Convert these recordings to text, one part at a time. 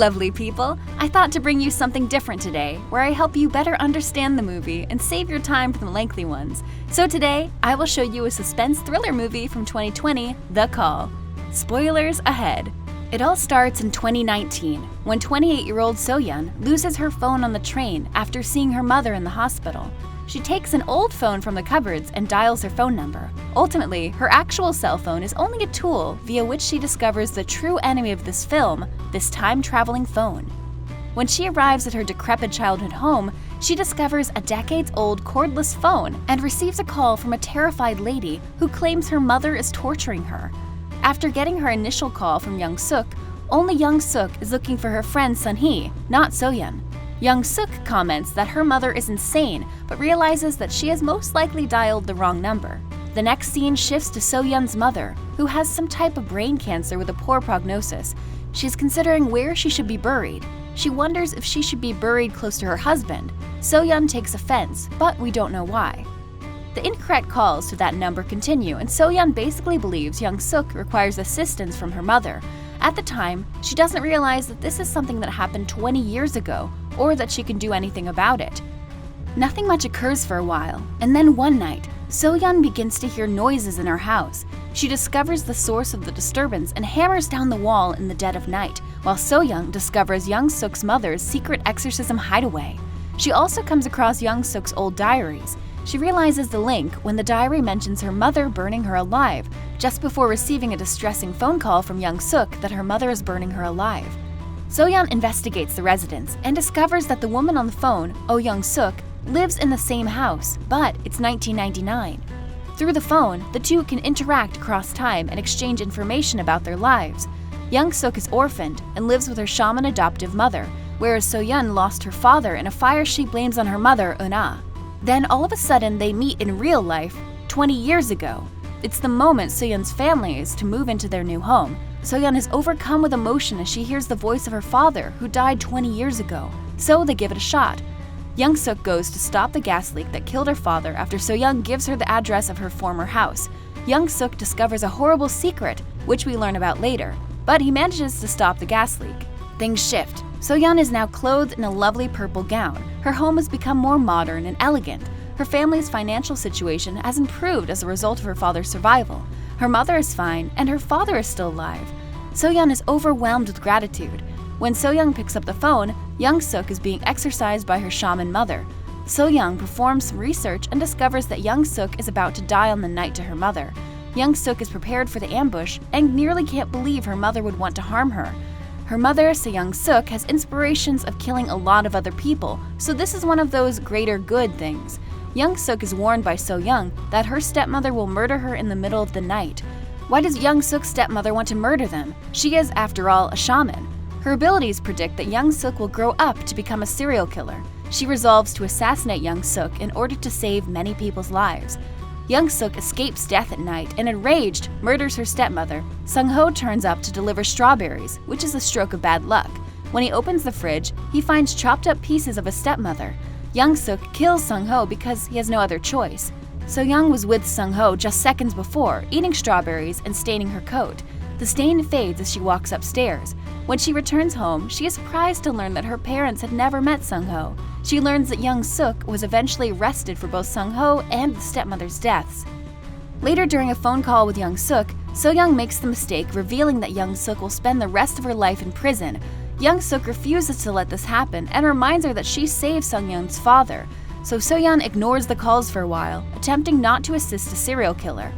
lovely people! I thought to bring you something different today, where I help you better understand the movie and save your time from the lengthy ones. So today, I will show you a suspense thriller movie from 2020, The Call. Spoilers ahead. It all starts in 2019, when 28-year-old So-yeon loses her phone on the train after seeing her mother in the hospital. She takes an old phone from the cupboards and dials her phone number. Ultimately, her actual cell phone is only a tool via which she discovers the true enemy of this film, this time-traveling phone. When she arrives at her decrepit childhood home, she discovers a decades-old cordless phone and receives a call from a terrified lady who claims her mother is torturing her. After getting her initial call from Young-suk, only Young-suk is looking for her friend Sun-hee, not So-yeon. Young-suk comments that her mother is insane, but realizes that she has most likely dialed the wrong number. The next scene shifts to So-yeon's mother, who has some type of brain cancer with a poor prognosis. She's considering where she should be buried. She wonders if she should be buried close to her husband. So-yeon takes offense, but we don't know why. The incorrect calls to that number continue, and So-yeon basically believes Young-suk requires assistance from her mother. At the time, she doesn't realize that this is something that happened 20 years ago, or that she can do anything about it. Nothing much occurs for a while, and then one night, So-yeon begins to hear noises in her house. She discovers the source of the disturbance and hammers down the wall in the dead of night, while So-yeon discovers Young-suk's mother's secret exorcism hideaway. She also comes across Young-suk's old diaries. She realizes the link when the diary mentions her mother burning her alive, just before receiving a distressing phone call from Young-suk that her mother is burning her alive. So-yeon investigates the residence and discovers that the woman on the phone, Oh Young-suk, lives in the same house, but it's 1999. Through the phone, the two can interact across time and exchange information about their lives. Young-suk is orphaned and lives with her shaman adoptive mother, whereas So-yeon lost her father in a fire she blames on her mother, Euna. Then all of a sudden they meet in real life, 20 years ago. It's the moment So-yeon's family is to move into their new home. So-yeon is overcome with emotion as she hears the voice of her father, who died 20 years ago, so they give it a shot. Young-suk goes to stop the gas leak that killed her father after So-yeon gives her the address of her former house. Young-suk discovers a horrible secret, which we learn about later, but he manages to stop the gas leak. Things shift. So-yeon is now clothed in a lovely purple gown. Her home has become more modern and elegant. Her family's financial situation has improved as a result of her father's survival. Her mother is fine, and her father is still alive. So-yeon is overwhelmed with gratitude. When So-yeon picks up the phone, Young-suk is being exorcised by her shaman mother. So-yeon performs some research and discovers that Young-suk is about to die on the night to her mother. Young-suk is prepared for the ambush and nearly can't believe her mother would want to harm her. Her mother, So Young-suk, has inspirations of killing a lot of other people, so this is one of those greater good things. Young-suk is warned by So-yeon that her stepmother will murder her in the middle of the night. Why does Young-suk's stepmother want to murder them? She is, after all, a shaman. Her abilities predict that Young-suk will grow up to become a serial killer. She resolves to assassinate Young-suk in order to save many people's lives. Young-suk escapes death at night and, enraged, murders her stepmother. Sung-ho turns up to deliver strawberries, which is a stroke of bad luck. When he opens the fridge, he finds chopped up pieces of his stepmother. Young-suk kills Sung-ho because he has no other choice. So-yeon was with Sung-ho just seconds before, eating strawberries and staining her coat. The stain fades as she walks upstairs. When she returns home, she is surprised to learn that her parents had never met Sung-ho. She learns that Young-suk was eventually arrested for both Sung-ho and the stepmother's deaths. Later, during a phone call with Young-suk, So-yeon makes the mistake revealing that Young-suk will spend the rest of her life in prison. Young-suk refuses to let this happen and reminds her that she saved Sung-yeon's father. So So-yeon ignores the calls for a while, attempting not to assist a serial killer.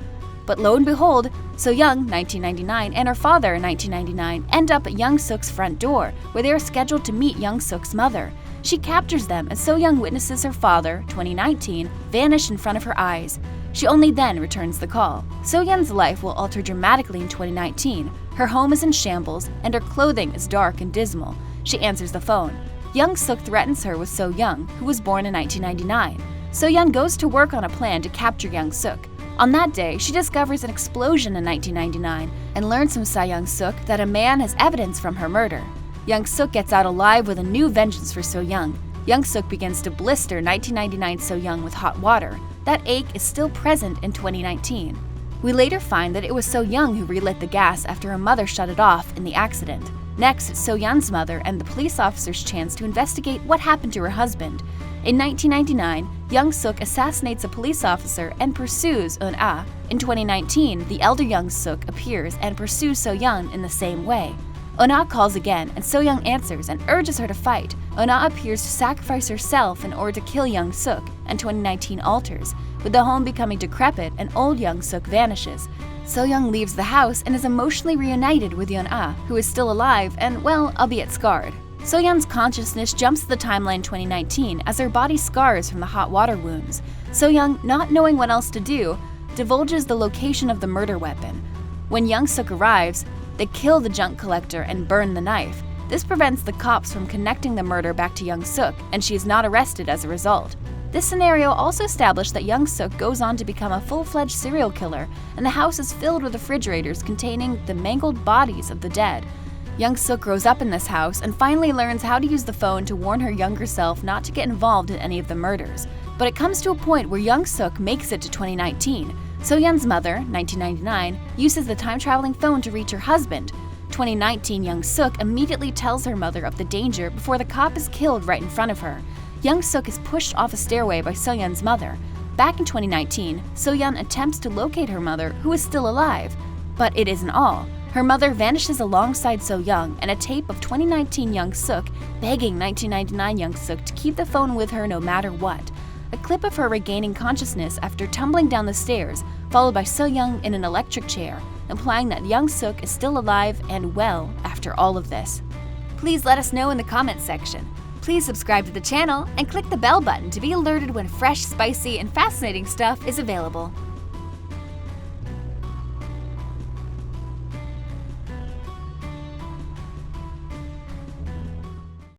But lo and behold, So-yeon, 1999, and her father, 1999, end up at Young-suk's front door, where they are scheduled to meet Young-suk's mother. She captures them as So-yeon witnesses her father, 2019, vanish in front of her eyes. She only then returns the call. So-yeon's life will alter dramatically in 2019. Her home is in shambles, and her clothing is dark and dismal. She answers the phone. Young-suk threatens her with So-yeon, who was born in 1999. So-yeon goes to work on a plan to capture Young-suk. On that day, she discovers an explosion in 1999 and learns from So Young-suk that a man has evidence from her murder. Young-suk gets out alive with a new vengeance for So-yeon. Young-suk begins to blister 1999 So-yeon with hot water. That ache is still present in 2019. We later find that it was So-yeon who relit the gas after her mother shut it off in the accident. Next, So-yeon's mother and the police officer's chance to investigate what happened to her husband. In 1999, Young-suk assassinates a police officer and pursues Eun-ah. In 2019, the elder Young-suk appears and pursues So-yeon in the same way. Eun-ah calls again, and So-young answers and urges her to fight. Eun-ah appears to sacrifice herself in order to kill Young-suk, and 2019 alters, with the home becoming decrepit and old Young-suk vanishes. So-young leaves the house and is emotionally reunited with Eun-ah, who is still alive and, well, albeit scarred. So-yeon's consciousness jumps to the timeline 2019 as her body scars from the hot water wounds. So-young, not knowing what else to do, divulges the location of the murder weapon. When Young-suk arrives, they kill the junk collector and burn the knife. This prevents the cops from connecting the murder back to Young-suk, and she is not arrested as a result. This scenario also established that Young-suk goes on to become a full-fledged serial killer, and the house is filled with refrigerators containing the mangled bodies of the dead. Young-suk grows up in this house and finally learns how to use the phone to warn her younger self not to get involved in any of the murders. But it comes to a point where Young-suk makes it to 2019. So-yeon's mother, 1999, uses the time-traveling phone to reach her husband. 2019 Young-suk immediately tells her mother of the danger before the cop is killed right in front of her. Young-suk is pushed off a stairway by So-yeon's mother. Back in 2019, So-yeon attempts to locate her mother, who is still alive. But it isn't all. Her mother vanishes alongside So-young, and a tape of 2019 Young-suk begging 1999 Young-suk to keep the phone with her no matter what. A clip of her regaining consciousness after tumbling down the stairs, followed by So-young in an electric chair, implying that Young-suk is still alive and well after all of this. Please let us know in the comments section. Please subscribe to the channel and click the bell button to be alerted when fresh, spicy, and fascinating stuff is available.